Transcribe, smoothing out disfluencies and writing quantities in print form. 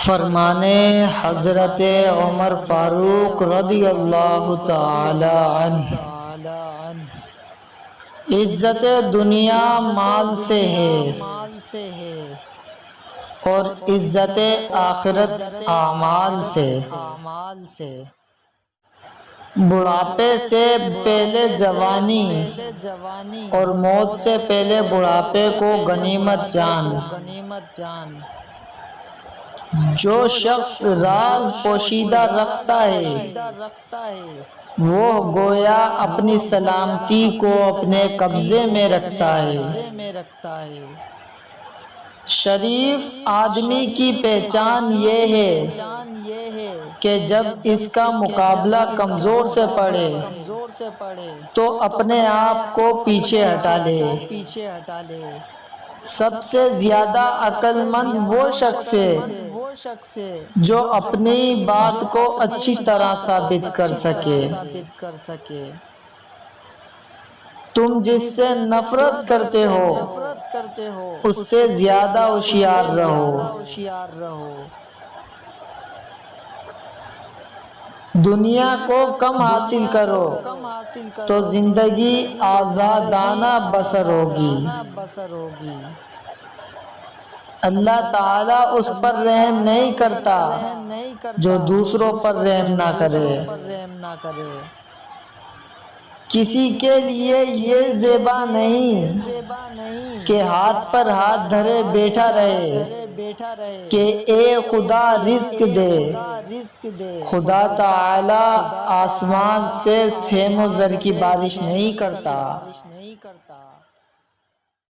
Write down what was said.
فرمانے حضرت عمر فاروق رضی اللہ تعالی عنہ، عزت دنیا مال سے ہے اور عزت آخرت اعمال سے۔ بڑھاپے سے پہلے جوانی اور موت سے پہلے بڑھاپے کو غنیمت جان۔ جو شخص راز پوشیدہ رکھتا ہے وہ گویا اپنی سلامتی کو اپنے قبضے میں رکھتا ہے۔ شریف آدمی کی پہچان یہ ہے کہ جب اس کا مقابلہ کمزور سے پڑے تو اپنے آپ کو پیچھے ہٹا لے۔ سب سے زیادہ عقل مند وہ شخص ہے جو اپنی بات کو اچھی طرح ثابت کر سکے۔ تم جس سے نفرت کرتے ہو اس سے زیادہ ہوشیار رہو۔ دنیا کو کم حاصل کرو تو زندگی آزادانہ بسر ہوگی۔ اللہ تعالیٰ اس پر رحم نہیں کرتا جو دوسروں پر رحم نہ کرے۔ کسی کے لیے یہ زیبا نہیں کہ ہاتھ پر ہاتھ دھرے بیٹھا رہے کہ اے خدا رزق دے۔ خدا تعالیٰ آسمان سے سیم و زر کی بارش نہیں کرتا۔